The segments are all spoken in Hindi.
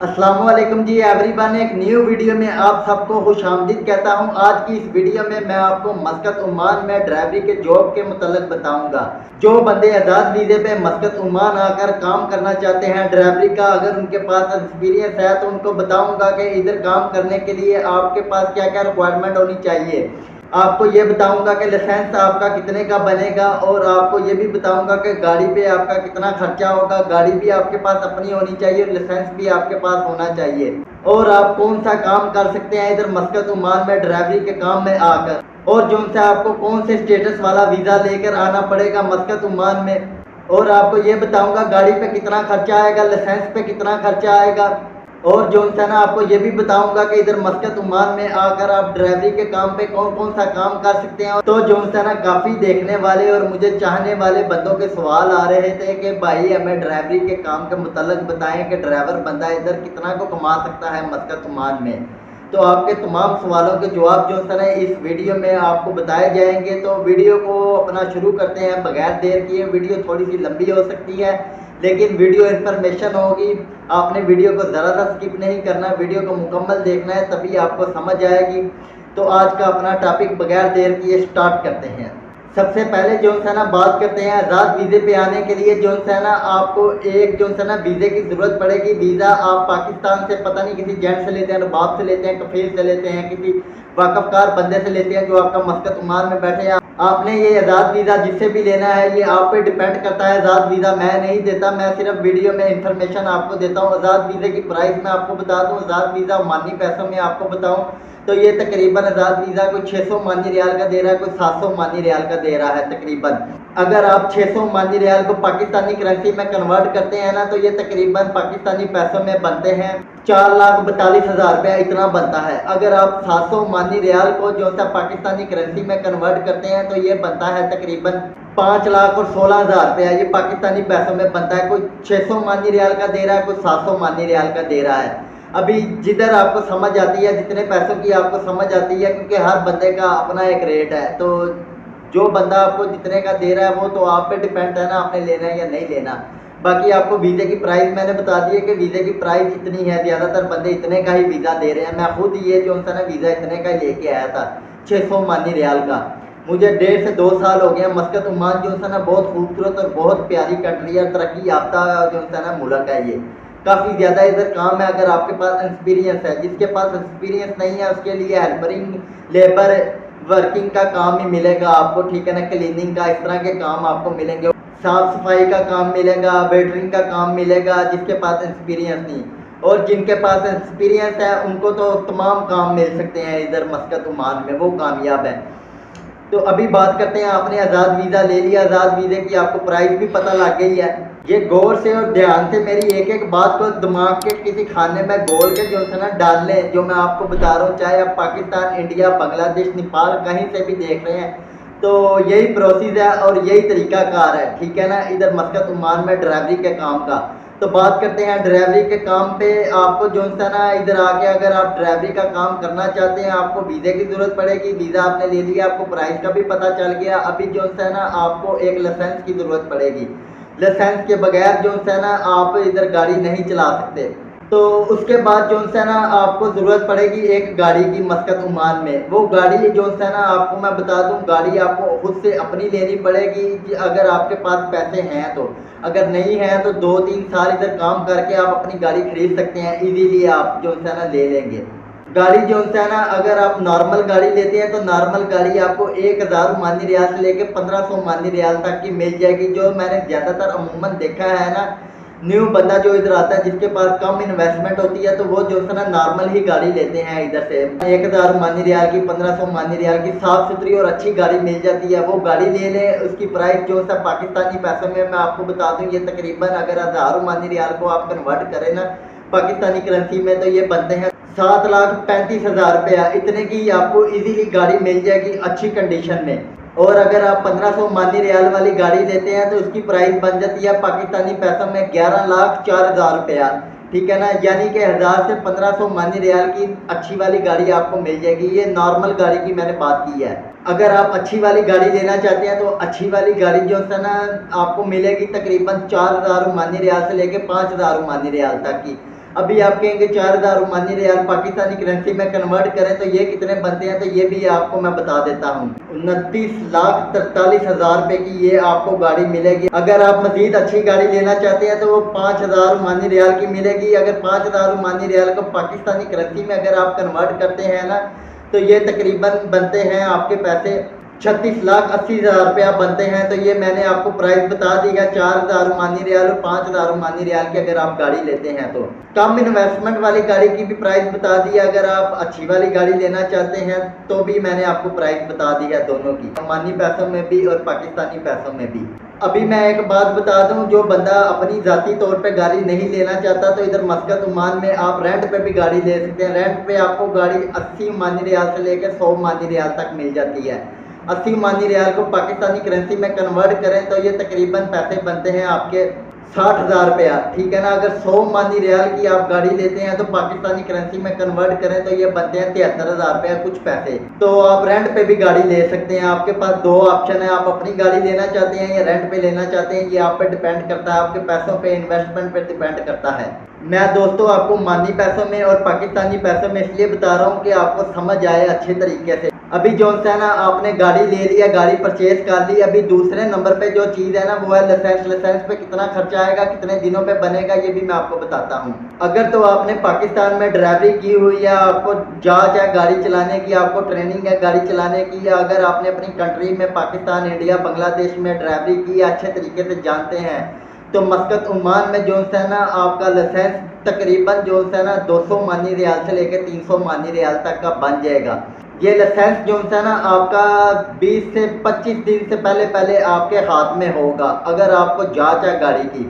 अस्सलाम वालेकुम जी एवरीवन। एक न्यू वीडियो में आप सबको खुशामदीद कहता हूं। आज की इस वीडियो में मैं आपको मस्कत ओमान में ड्राइवरी के जॉब के मुतल्लिक बताऊंगा। जो बंदे आज़ाद वीज़े पे मस्कत ओमान आकर काम करना चाहते हैं ड्राइवरी का, अगर उनके पास एक्सपीरियंस है तो उनको बताऊंगा कि इधर काम करने के लिए आपके पास क्या क्या रिक्वायरमेंट होनी चाहिए। आपको ये बताऊंगा कि लाइसेंस आपका कितने का बनेगा, और आपको ये भी बताऊंगा कि गाड़ी पे आपका कितना खर्चा होगा। गाड़ी भी आपके पास अपनी होनी चाहिए और लाइसेंस भी आपके पास होना चाहिए। और आप कौन सा काम कर सकते हैं इधर मस्कत ओमान में ड्राइवरी के काम में आकर, और जो से आपको कौन से स्टेटस वाला वीज़ा लेकर आना पड़ेगा मस्कत ओमान में। और आपको ये बताऊंगा गाड़ी पे कितना खर्चा आएगा, लाइसेंस पे कितना खर्चा आएगा। और जो है ना आपको ये भी बताऊंगा कि इधर मस्कत ओमान में आकर आप ड्राइवरी के काम पे कौन कौन सा काम कर सकते हैं। तो जो है ना काफ़ी देखने वाले और मुझे चाहने वाले बंदों के सवाल आ रहे थे कि भाई हमें ड्राइवरी के काम के मुतल्लिक बताएं कि ड्राइवर बंदा इधर कितना को कमा सकता है मस्कत ओमान में। तो आपके तमाम सवालों के जवाब जो है ना इस वीडियो में आपको बताए जाएंगे। तो वीडियो को अपना शुरू करते हैं बगैर देर किए। वीडियो थोड़ी सी लंबी हो सकती है लेकिन वीडियो इन्फॉर्मेशन होगी। आपने वीडियो को ज़रा सा स्किप नहीं करना, वीडियो को मुकम्मल देखना है तभी आपको समझ आएगी। तो आज का अपना टॉपिक बगैर देर किए स्टार्ट करते हैं। सबसे पहले जो है ना बात करते हैं आज़ाद वीज़े पे आने के लिए। जो है ना आपको एक जो है ना वीज़े की ज़रूरत पड़ेगी। वीज़ा आप पाकिस्तान से पता नहीं किसी जेंट से लेते हैं, रुबाब से लेते हैं, कफील से लेते हैं, किसी वाकफकार बंदे से लेते हैं जो आपका मस्कत ओमान में बैठे हैं। आपने ये आज़ाद वीज़ा जिससे भी लेना है ये आप पे डिपेंड करता है। आज़ाद वीज़ा मैं नहीं देता, मैं सिर्फ वीडियो में इंफॉर्मेशन आपको देता हूँ। आज़ाद वीज़े की प्राइस मैं आपको बता दूँ। आज़ाद वीज़ा ओमानी पैसों में आपको बताऊँ तो ये तकरीबन आज़ाद वीज़ा कोई 600 ओमानी रियाल का दे रहा है, कोई 700 ओमानी रियाल का दे रहा है तकरीबन। अगर आप 600 ओमानी रियाल को पाकिस्तानी करेंसी में कन्वर्ट करते हैं ना तो ये तकरीबन पाकिस्तानी पैसों में बनते हैं 4,42,000 रुपया इतना बनता है। अगर आप 700 ओमानी रियाल को जो सा पाकिस्तानी करेंसी में कन्वर्ट करते हैं तो ये बनता है तकरीबन 5,16,000 रुपया। ये पाकिस्तानी पैसों में बनता है। कोई 600 ओमानी रियाल का दे रहा है, कोई 700 ओमानी रियाल का दे रहा है। अभी जिधर आपको समझ आती है, जितने पैसों की आपको समझ आती है, क्योंकि हर बंदे का अपना एक रेट है। तो जो बंदा आपको जितने का दे रहा है वो तो आप पे डिपेंड है ना, आपने लेना है या नहीं लेना। बाकी आपको वीज़े की प्राइस मैंने बता दी है कि वीज़े की प्राइस इतनी है। ज़्यादातर बंदे इतने का ही वीज़ा दे रहे हैं। मैं खुद ये जो है ना वीज़ा इतने का ही लेके आया था, 600 ओमानी रियाल का। मुझे 1.5 से 2 साल हो गया। मस्कत ओमान जो है ना बहुत खूबसूरत और बहुत प्यारी कंट्री है, तरक्की याफ्ता जो है ना मुल्क है। ये काफ़ी ज़्यादा इधर काम है। अगर आपके पास एक्सपीरियंस है, जिसके पास एक्सपीरियंस नहीं है उसके लिए हेल्परिंग, लेबर, वर्किंग का काम ही मिलेगा आपको, ठीक है ना। क्लीनिंग का, इस तरह के काम आपको मिलेंगे। साफ़ सफाई का काम मिलेगा, वेटरिंग का काम मिलेगा जिसके पास एक्सपीरियंस नहीं। और जिनके पास एक्सपीरियंस है उनको तो तमाम काम मिल सकते हैं इधर मस्कत ओमान में, वो कामयाब है। तो अभी बात करते हैं, आपने आज़ाद वीज़ा ले लिया। आज़ाद वीज़े की आपको प्राइस भी पता लग गई है। ये गौर से और ध्यान से मेरी एक एक बात को दिमाग के किसी खाने में गोल के जो है ना डाल लें, जो मैं आपको बता रहा हूँ। चाहे आप पाकिस्तान, इंडिया, बांग्लादेश, नेपाल कहीं से भी देख रहे हैं तो यही प्रोसेस है और यही तरीकाकार है, ठीक है ना, इधर मस्कत ओमान में ड्राइवरी के काम का। तो बात करते हैं ड्राइवरी के काम पे। आपको जो है ना इधर आके अगर आप ड्राइवरी का काम करना चाहते हैं आपको वीज़े की ज़रूरत पड़ेगी। वीज़ा आपने ले लिया, आपको प्राइस का भी पता चल गया। अभी जो है ना आपको एक लाइसेंस की ज़रूरत पड़ेगी। लाइसेंस के बगैर जो है ना आप इधर गाड़ी नहीं चला सकते। तो उसके बाद जो है ना आपको ज़रूरत पड़ेगी एक गाड़ी की मस्कत ओमान में। वो गाड़ी जो है ना आपको मैं बता दूं, गाड़ी आपको खुद से अपनी लेनी पड़ेगी अगर आपके पास पैसे हैं तो। अगर नहीं है तो 2-3 साल इधर काम करके आप अपनी गाड़ी खरीद सकते हैं इजीली। आप जो है ना ले लेंगे गाड़ी जो है ना। अगर आप नॉर्मल गाड़ी लेते हैं तो नॉर्मल गाड़ी आपको 1,000 ओमानी रियाल से लेके 1,500 ओमानी रियाल तक की मिल जाएगी। जो मैंने ज़्यादातर अमूमन देखा है ना, न्यू बंदा जो इधर आता है जिसके पास कम इन्वेस्टमेंट होती है तो वो जो है ना नॉर्मल ही गाड़ी लेते हैं इधर से। 1,000 ओमानी रियाल की, 1,500 ओमानी रियाल की साफ़ सुथरी और अच्छी गाड़ी मिल जाती है, वो गाड़ी ले लें। उसकी प्राइस जो है पाकिस्तानी पैसों में मैं आपको बता दूं, ये तकरीबन अगर 1,000 ओमानी रियाल को आप कन्वर्ट करें ना पाकिस्तानी करेंसी में तो ये बनते हैं 7,35,000 रुपया। इतने की आपको इजीली गाड़ी मिल जाएगी अच्छी कंडीशन में। और अगर आप 1,500 ओमानी रियाल वाली गाड़ी लेते हैं तो उसकी प्राइस बन जाती है पाकिस्तानी पैसों में 11,04,000 रुपया, ठीक है ना। यानी कि 1,000 से 1,500 ओमानी रियाल की अच्छी वाली गाड़ी आपको मिल जाएगी। ये नॉर्मल गाड़ी की मैंने बात की है। अगर आप अच्छी वाली गाड़ी लेना चाहते हैं तो अच्छी वाली गाड़ी जो है ना आपको मिलेगी तकरीबन 4,000 ओमानी रियाल से लेके 5,000 ओमानी रियाल तक की। अभी आप कहेंगे 4000 ओमानी रियाल पाकिस्तानी करेंसी में कन्वर्ट करें तो ये कितने बनते हैं, तो ये भी आपको मैं बता देता हूँ। 29,43,000 रुपए की ये आपको गाड़ी मिलेगी। अगर आप मजीद अच्छी गाड़ी लेना चाहते हैं तो वो 5000 ओमानी रियाल की मिलेगी। अगर 5000 ओमानी रियाल को पाकिस्तानी करेंसी में अगर आप कन्वर्ट करते हैं ना, तो ये तकरीबन बनते हैं आपके पैसे 36,80,000 रुपया बनते हैं। तो ये मैंने आपको प्राइस बता दी है 4000 ओमानी रियाल और 5000 ओमानी रियाल की अगर आप गाड़ी लेते हैं तो। कम इन्वेस्टमेंट वाली गाड़ी की भी प्राइस बता दी है। अगर आप अच्छी वाली गाड़ी लेना चाहते हैं तो भी मैंने आपको प्राइस बता दी है दोनों की, ओमानी पैसों में भी और पाकिस्तानी पैसों में भी। अभी मैं एक बात बता दूं, जो बंदा अपनी ज़ाती तौर पे गाड़ी नहीं लेना चाहता तो इधर मस्कत ओमान में आप रेंट पे भी गाड़ी ले सकते हैं। रेंट पे आपको गाड़ी 80 ओमानी रियाल से लेकर 100 ओमानी रियाल तक मिल जाती है। 80 ओमानी रियाल को पाकिस्तानी करेंसी में कन्वर्ट करें तो ये तकरीबन पैसे बनते हैं आपके 60,000 रुपया, ठीक है ना। अगर 100 ओमानी रियाल की आप गाड़ी लेते हैं तो पाकिस्तानी करेंसी में कन्वर्ट करें तो ये बनते हैं 73,000 रुपया कुछ पैसे। तो आप रेंट पे भी गाड़ी ले सकते हैं। आपके पास दो ऑप्शन है, आप अपनी गाड़ी लेना चाहते हैं या रेंट पे लेना चाहते हैं, ये आप पे डिपेंड करता है, आपके पैसों पे, इन्वेस्टमेंट पे डिपेंड करता है। मैं दोस्तों आपको ओमानी पैसों में और पाकिस्तानी पैसों में इसलिए बता रहा हूँ कि आपको समझ आए अच्छे तरीके से। अभी जो है ना, आपने गाड़ी ले लिया, गाड़ी परचेज कर ली, अभी दूसरे नंबर पे जो चीज़ है ना वो है लाइसेंस। लाइसेंस पे कितना खर्चा आएगा, कितने दिनों पे बनेगा, ये भी मैं आपको बताता हूँ। अगर तो आपने पाकिस्तान में ड्राइवरी की हुई है, आपको जांच है गाड़ी चलाने की, आपको ट्रेनिंग है गाड़ी चलाने की, या अगर आपने अपनी कंट्री में पाकिस्तान, इंडिया, बांग्लादेश में ड्राइवरी की अच्छे तरीके से जानते हैं, तो मस्कत ओमान में जो है ना आपका लाइसेंस तकरीबन जो है ना 200 ओमानी रियाल से लेकर 300 ओमानी रियाल तक का बन जाएगा। ये लाइसेंस जो है ना आपका 20 से 25 दिन से पहले पहले आपके हाथ में होगा। अगर आपको जांच है गाड़ी की,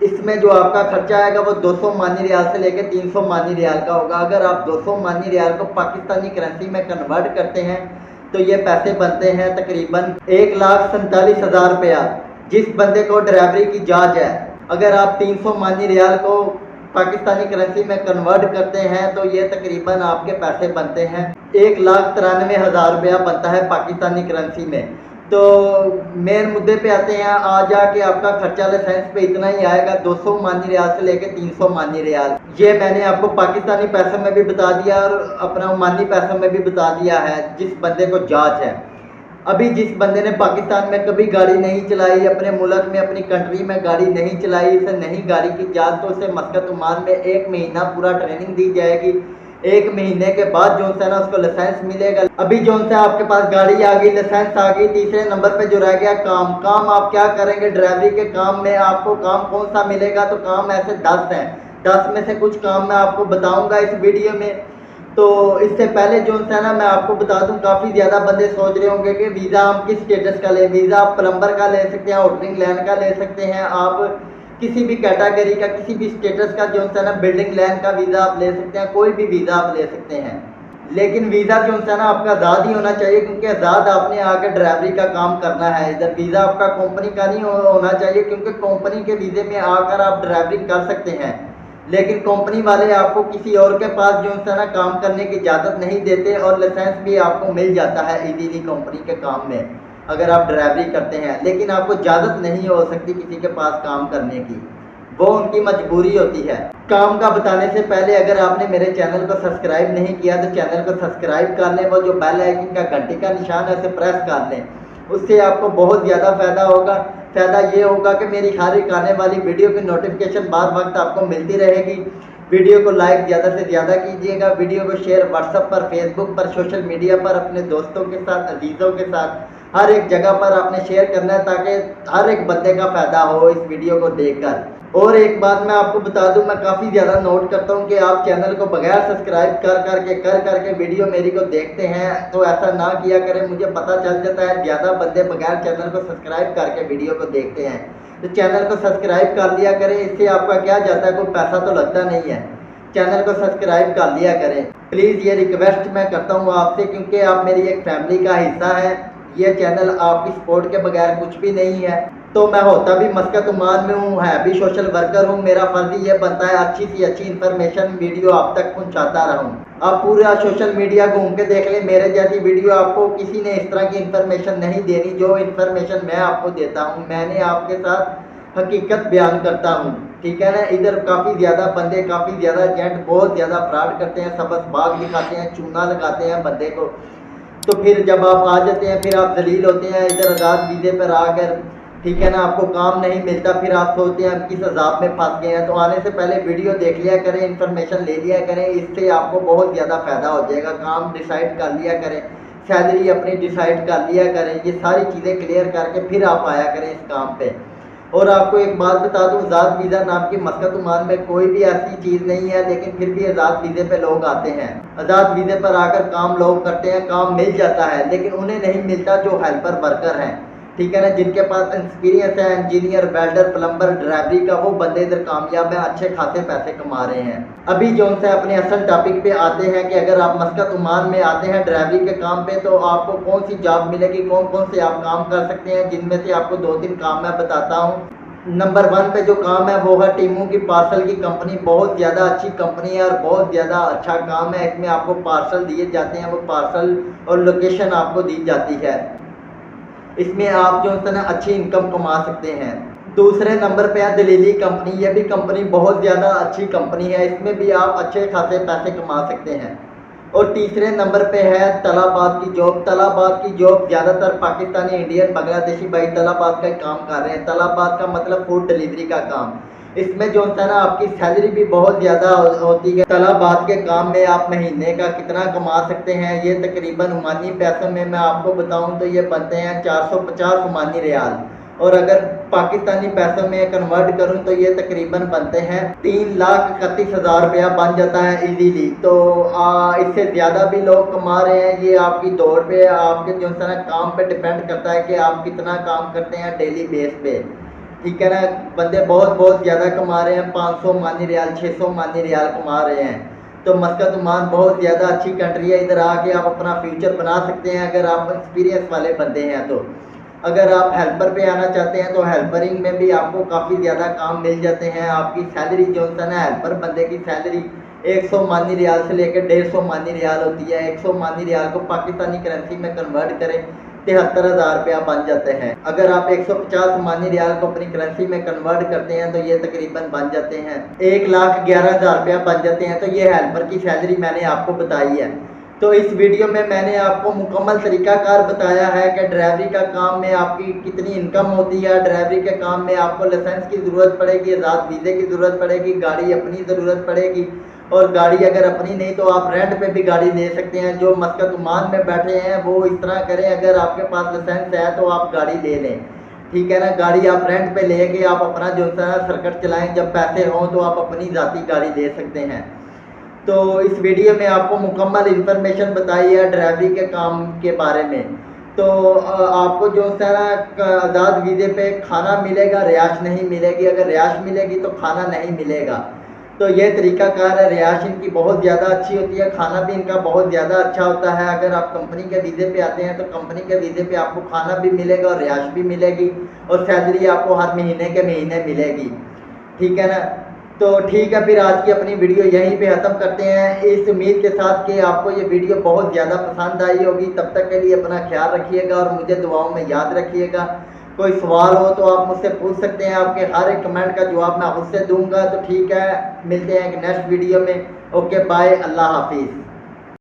इसमें जो आपका खर्चा आएगा वो 200 ओमानी रियाल से लेकर 300 ओमानी रियाल का होगा। अगर आप 200 ओमानी रियाल को पाकिस्तानी करेंसी में कन्वर्ट करते हैं तो ये पैसे बनते हैं तकरीबन 1,47,000 रुपया जिस बंदे को ड्राइवरी की जांच है। अगर आप 300 ओमानी रियाल को पाकिस्तानी करेंसी में कन्वर्ट करते हैं तो ये तकरीबन आपके पैसे बनते हैं 1,93,000 रुपया बनता है पाकिस्तानी करेंसी में। तो मेन मुद्दे पे आते हैं, आ जाके आपका खर्चा लाइसेंस पे इतना ही आएगा 200 ओमानी रियाल से लेके 300 ओमानी रियाल। ये मैंने आपको पाकिस्तानी पैसों में भी बता दिया और अपना ओमानी पैसों में भी बता दिया है जिस बंदे को जांच है। अभी जिस बंदे ने पाकिस्तान में कभी गाड़ी नहीं चलाई, अपने मुल्क में, अपनी कंट्री में गाड़ी नहीं चलाई, इसे नहीं गाड़ी की जांच, तो उसे मस्कत ओमान में 1 महीना पूरा ट्रेनिंग दी जाएगी। 1 महीने के बाद जो है ना उसको लाइसेंस मिलेगा। अभी जो है आपके पास गाड़ी आ गई, लाइसेंस आ गई, तीसरे नंबर पे जो रह गया काम आप क्या करेंगे ड्राइवरी के काम में। आपको काम कौन सा मिलेगा, तो काम ऐसे 10 हैं। 10 में से कुछ काम मैं आपको बताऊंगा इस वीडियो में। तो इससे पहले जो है ना मैं आपको बता दूं, काफ़ी ज़्यादा बंदे सोच रहे होंगे कि वीज़ा हम किस स्टेटस का लें। वीज़ा आप प्लम्बर का ले सकते हैं, होटलिंग लैंड का ले सकते हैं, आप किसी भी कैटेगरी का, किसी भी स्टेटस का जो है ना बिल्डिंग लैंड का वीज़ा आप ले सकते हैं, कोई भी वीज़ा आप ले सकते हैं। लेकिन वीज़ा जो है ना आपका आज़ाद ही होना चाहिए, क्योंकि आज़ाद आपने आकर ड्राइवरी का काम करना है। इधर वीज़ा आपका कंपनी का नहीं होना चाहिए, क्योंकि कंपनी के वीज़े में आकर आप ड्राइवरी कर सकते हैं, लेकिन कंपनी वाले आपको किसी और के पास जो है ना काम करने की इजाज़त नहीं देते। और लाइसेंस भी आपको मिल जाता है इजीली कंपनी के काम में अगर आप ड्राइवरी करते हैं, लेकिन आपको इजाज़त नहीं हो सकती किसी के पास काम करने की, वो उनकी मजबूरी होती है। काम का बताने से पहले अगर आपने मेरे चैनल को सब्सक्राइब नहीं किया तो चैनल को सब्सक्राइब कर लें, वो जो बेल आइकन का घंटी का निशान है उसे प्रेस कर लें, उससे आपको बहुत ज़्यादा फ़ायदा होगा। फ़ायदा ये होगा कि मेरी हर एक आने वाली वीडियो की नोटिफिकेशन बाद वक्त आपको मिलती रहेगी। वीडियो को लाइक ज़्यादा से ज़्यादा कीजिएगा, वीडियो को शेयर व्हाट्सएप पर, फेसबुक पर, सोशल मीडिया पर अपने दोस्तों के साथ, अजीज़ों के साथ, हर एक जगह पर आपने शेयर करना है ताकि हर एक बंदे का फ़ायदा हो इस वीडियो को देखकर। और एक बात मैं आपको बता दूं, मैं काफ़ी ज़्यादा नोट करता हूं कि आप चैनल को बगैर सब्सक्राइब कर करके वीडियो मेरी को देखते हैं, तो ऐसा ना किया करें। मुझे पता चल जाता है ज़्यादा बंदे बगैर चैनल को सब्सक्राइब करके वीडियो को देखते हैं, तो चैनल को सब्सक्राइब कर लिया करें। इससे आपका क्या जाता है, कोई पैसा तो लगता नहीं है। चैनल को सब्सक्राइब कर लिया करें प्लीज़, ये रिक्वेस्ट मैं करता हूँ आपसे, क्योंकि आप मेरी एक फैमिली का हिस्सा है। ये चैनल आपकी सपोर्ट के बगैर कुछ भी नहीं है। तो मैं होता भी मस्कत ओमान में हूँ, है भी सोशल वर्कर हूँ, मेरा फर्ज ये बनता है अच्छी सी अच्छी इन्फॉर्मेशन वीडियो आप तक पहुँचाता रहूँ। आप पूरा सोशल मीडिया घूम के देख लें, मेरे जैसी वीडियो आपको किसी ने इस तरह की इन्फॉर्मेशन नहीं देनी। जो इन्फॉर्मेशन मैं आपको देता हूँ, मैंने आपके साथ हकीकत बयान करता हूँ, ठीक है ना। इधर काफ़ी ज़्यादा बंदे, काफ़ी ज़्यादा एजेंट बहुत ज़्यादा फ्रॉड करते हैं, सबस बाग दिखाते हैं, चूना लगाते हैं बंदे को। तो फिर जब आप आ जाते हैं फिर आप जलील होते हैं इधर आज़ाद वीज़े पर आकर, ठीक है ना, आपको काम नहीं मिलता, फिर आप सोचते हैं हम किस अजाब में फंस गए हैं। तो आने से पहले वीडियो देख लिया करें, इन्फॉर्मेशन ले लिया करें, इससे आपको बहुत ज़्यादा फ़ायदा हो जाएगा। काम डिसाइड कर लिया करें, सैलरी अपनी डिसाइड कर लिया करें, ये सारी चीज़ें क्लियर करके फिर आप आया करें इस काम पे। और आपको एक बात बता दूं, आज़ाद वीज़ा नाम की मस्कत ओमान में कोई भी ऐसी चीज़ नहीं है, लेकिन फिर भी आज़ाद वीज़े पे लोग आते हैं। आज़ाद वीज़े पर आकर काम लोग करते हैं, काम मिल जाता है, लेकिन उन्हें नहीं मिलता जो हेल्पर वर्कर हैं, ठीक है ना, जिनके पास एक्सपीरियंस है, इंजीनियर, वेल्डर, प्लम्बर, ड्राइवरी का, वो बंदे इधर कामयाब हैं, अच्छे खासे पैसे कमा रहे हैं। अभी जो उनसे अपने असल टॉपिक पे आते हैं कि अगर आप मस्कत ओमान में आते हैं ड्राइवरी के काम पे तो आपको कौन सी जॉब मिलेगी, कौन कौन से आप काम कर सकते हैं, जिनमें से आपको 2-3 काम मैं बताता हूँ। नंबर 1 पे जो काम है वो है टीमू की पार्सल की कंपनी। बहुत ज़्यादा अच्छी कंपनी है और बहुत ज़्यादा अच्छा काम है। इसमें आपको पार्सल दिए जाते हैं, वो पार्सल और लोकेशन आपको दी जाती है। इसमें आप जो है ना अच्छी इनकम कमा सकते हैं। दूसरे नंबर पे है दलीली कंपनी। ये भी कंपनी बहुत ज़्यादा अच्छी कंपनी है, इसमें भी आप अच्छे खासे पैसे कमा सकते हैं। और तीसरे नंबर पे है तलाबात की जॉब। तलाबात की जॉब ज़्यादातर पाकिस्तानी, इंडियन, बांग्लादेशी भाई तलाबात का काम कर रहे हैं। तलाबात का मतलब फूड डिलीवरी का काम। इसमें जो होता है ना आपकी सैलरी भी बहुत ज़्यादा होती है। तलाबात के काम में आप महीने का कितना कमा सकते हैं, ये तकरीबन ओमानी पैसों में मैं आपको बताऊं तो ये बनते हैं 450 ओमानी रियाल, और अगर पाकिस्तानी पैसों में कन्वर्ट करूं तो ये तकरीबन बनते हैं 3,31,000 रुपया बन जाता है इजीली। तो इससे ज़्यादा भी लोग कमा रहे हैं। ये आपकी दौड़ पे, आपके जो है ना काम पे डिपेंड करता है कि आप कितना काम करते हैं डेली बेस पे, ठीक है ना। बंदे बहुत बहुत ज़्यादा कमा रहे हैं, 500 ओमानी रियाल, 600 ओमानी रियाल कमा रहे हैं। तो मस्कत ओमान बहुत ज़्यादा अच्छी कंट्री है, इधर आके आप अपना फ्यूचर बना सकते हैं अगर आप एक्सपीरियंस वाले बंदे हैं तो। अगर आप हेल्पर पे आना चाहते हैं तो हेल्परिंग में भी आपको काफ़ी ज़्यादा काम मिल जाते हैं। आपकी सैलरी जो है ना, हेल्पर बंदे की सैलरी 100 ओमानी रियाल से लेकर 150 ओमानी रियाल होती है। 100 ओमानी रियाल को पाकिस्तानी करेंसी में कन्वर्ट करें 73,000 रुपया बन जाते हैं। अगर आप 150 ओमानी रियाल को अपनी करेंसी में कन्वर्ट करते हैं तो ये तकरीबन बन जाते हैं 1,11,000 रुपया बन जाते हैं। तो ये हेल्पर की सैलरी मैंने आपको बताई है। तो इस वीडियो में मैंने आपको मुकम्मल तरीकाकार बताया है कि ड्राइवरी का काम में आपकी कितनी इनकम होती है। ड्राइवरी के काम में आपको लाइसेंस की ज़रूरत पड़ेगी, आज़ाद वीज़े की ज़रूरत पड़ेगी, गाड़ी अपनी ज़रूरत पड़ेगी, और गाड़ी अगर अपनी नहीं तो आप रेंट पे भी गाड़ी ले सकते हैं। जो मस्कत ओमान में बैठे हैं वो इस तरह करें, अगर आपके पास लाइसेंस है तो आप गाड़ी ले लें, ठीक है ना। गाड़ी आप रेंट पे लेके आप अपना जो है सर्किट चलाएं, जब पैसे हों तो आप अपनी ज़ाती गाड़ी ले सकते हैं। तो इस वीडियो में आपको मुकम्मल इन्फॉर्मेशन बताई है ड्राइवरी के काम के बारे में। तो आपको जो है ना आज़ाद वीज़े पे खाना मिलेगा, रिहाइश नहीं मिलेगी। अगर रिहाइश मिलेगी तो खाना नहीं मिलेगा। तो ये तरीकाकार है। रिहाइश इनकी बहुत ज़्यादा अच्छी होती है, खाना भी इनका बहुत ज़्यादा अच्छा होता है। अगर आप कंपनी के वीज़े पे आते हैं तो कंपनी के वीज़े पे आपको खाना भी मिलेगा और रिहाइश भी मिलेगी, और सैलरी आपको हर महीने के महीने मिलेगी, ठीक है ना। तो ठीक है, फिर आज की अपनी वीडियो यहीं पे ख़त्म करते हैं, इस उम्मीद के साथ कि आपको ये वीडियो बहुत ज़्यादा पसंद आई होगी। तब तक के लिए अपना ख्याल रखिएगा और मुझे दुआओं में याद रखिएगा। कोई सवाल हो तो आप मुझसे पूछ सकते हैं, आपके हर एक कमेंट का जवाब मैं खुद से दूंगा। तो ठीक है, मिलते हैं एक नेक्स्ट वीडियो में। ओके बाय, अल्लाह हाफिज़।